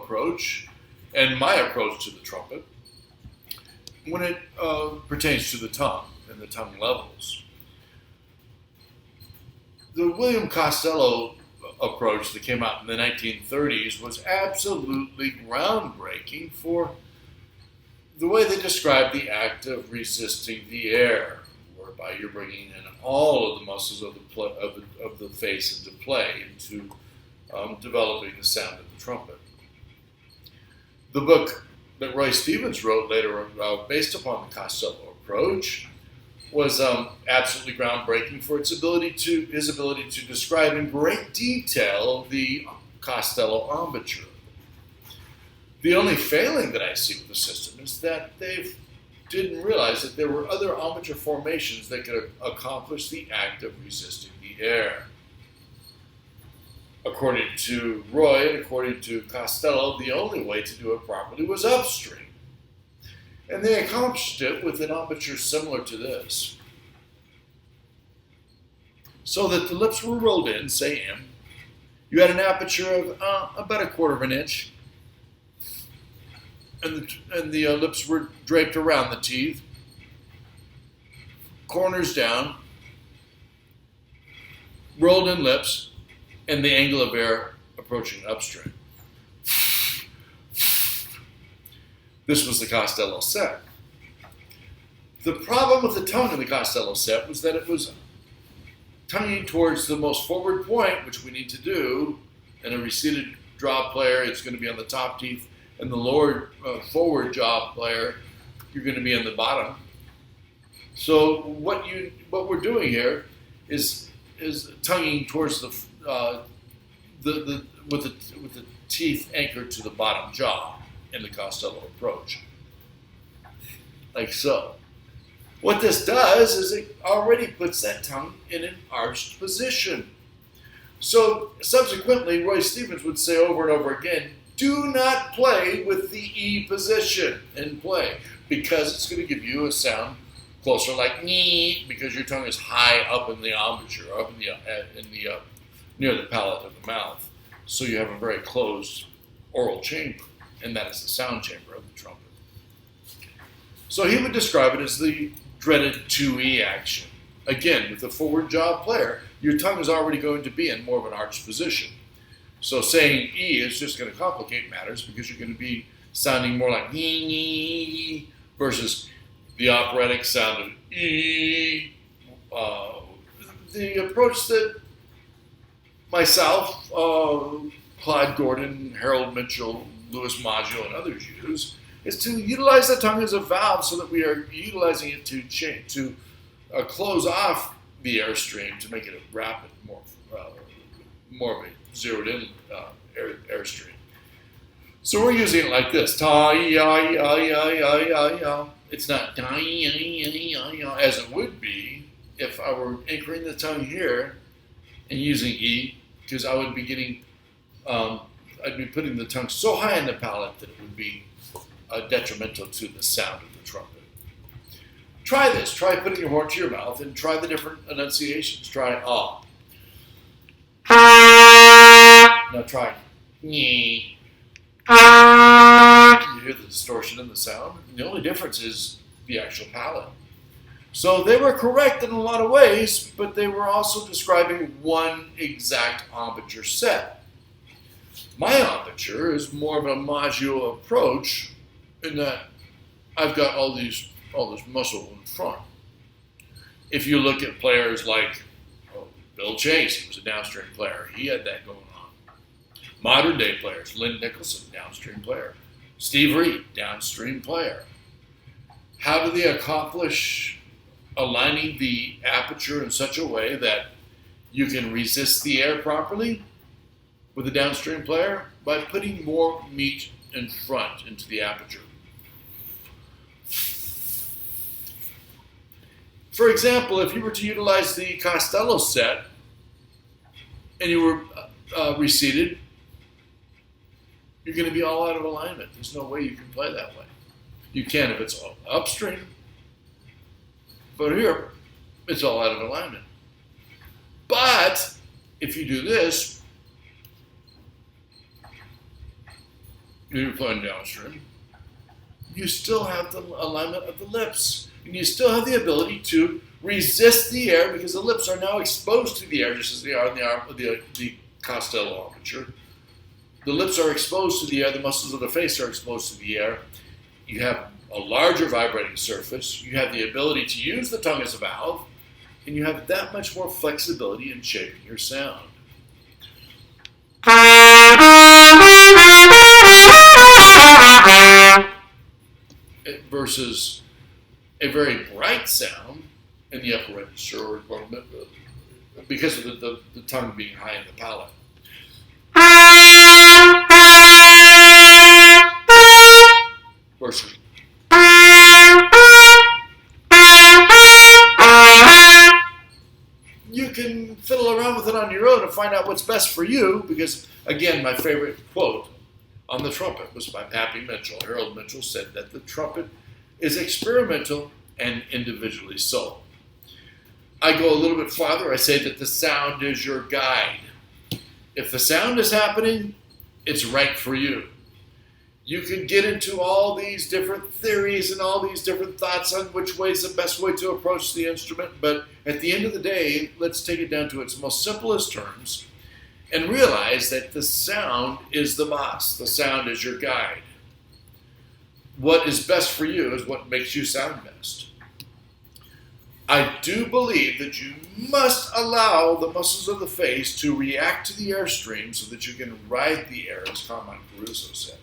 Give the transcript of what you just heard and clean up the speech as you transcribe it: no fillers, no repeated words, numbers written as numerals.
approach and my approach to the trumpet when it pertains to the tongue and the tongue levels. The William Costello approach that came out in the 1930s was absolutely groundbreaking for the way they described the act of resisting the air, whereby you're bringing in all of the muscles of the face into play, into developing the sound of the trumpet. The book that Roy Stevens wrote later, based upon the Costello approach, was absolutely groundbreaking for his ability to describe in great detail the Costello embouchure. The only failing that I see with the system is that they didn't realize that there were other embouchure formations that could accomplish the act of resisting the air. According to Roy and according to Costello, the only way to do it properly was upstream. And they accomplished it with an embouchure similar to this. So that the lips were rolled in, say M. You had an aperture of about 1/4 of an inch. And the lips were draped around the teeth, corners down, rolled in lips, and the angle of air approaching upstream. This was the Costello set. The problem with the tongue in the Costello set was that it was tonguing towards the most forward point, which we need to do. In a receded jaw player, it's going to be on the top teeth. And the lower forward jaw player, you're going to be on the bottom. So what we're doing here is tonguing towards with the teeth anchored to the bottom jaw in the Costello approach, like so. What this does is it already puts that tongue in an arched position. So subsequently, Roy Stevens would say over and over again, do not play with the E position in play, because it's going to give you a sound closer like nee, because your tongue is high up in the embouchure, up in the near the palate of the mouth. So you have a very closed oral chamber, and that is the sound chamber of the trumpet. So he would describe it as the dreaded 2E action. Again, with the forward jaw player, your tongue is already going to be in more of an arched position. So saying E is just going to complicate matters because you're going to be sounding more like nee versus the operatic sound of E. The approach that myself, Clyde Gordon, Harold Mitchell, Louis Maggio, and others use is to utilize the tongue as a valve so that we are utilizing it to close off the airstream to make it a rapid, more of a zeroed in airstream. So we're using it like this. It's not as it would be if I were anchoring the tongue here and using E, because I would be getting, I'd be putting the tongue so high in the palate that it would be detrimental to the sound of the trumpet. Try this. Try putting your horn to your mouth and try the different enunciations. Try ah. Now try nee. You hear the distortion in the sound. And the only difference is the actual palate. So they were correct in a lot of ways, but they were also describing one exact embouchure set. My embouchure is more of a Maggio approach in that I've got all this muscle in front. If you look at players like Bill Chase, he was a downstream player. He had that going on. Modern day players, Lynn Nicholson, downstream player. Steve Reed, downstream player. How do they accomplish aligning the aperture in such a way that you can resist the air properly with a downstream player? By putting more meat in front into the aperture. For example, if you were to utilize the Costello set and you were receded, you're going to be all out of alignment. There's no way you can play that way. You can if it's upstream, but here, it's all out of alignment. But if you do this, you're playing downstream, you still have the alignment of the lips. And you still have the ability to resist the air because the lips are now exposed to the air, just as they are in the Costello embouchure. The lips are exposed to the air, the muscles of the face are exposed to the air. You have a larger vibrating surface. You have the ability to use the tongue as a valve, and you have that much more flexibility in shaping your sound. Versus a very bright sound in the upper register, or because of the tongue being high in the palate. Versus you can fiddle around with it on your own and find out what's best for you, because, again, my favorite quote on the trumpet was by Pappy Mitchell. Harold Mitchell said that the trumpet is experimental and individually so. I go a little bit farther. I say that the sound is your guide. If the sound is happening, it's right for you. You can get into all these different theories and all these different thoughts on which way is the best way to approach the instrument, but at the end of the day, let's take it down to its most simplest terms and realize that the sound is the boss. The sound is your guide. What is best for you is what makes you sound best. I do believe that you must allow the muscles of the face to react to the airstream so that you can ride the air, as Carmine Caruso said.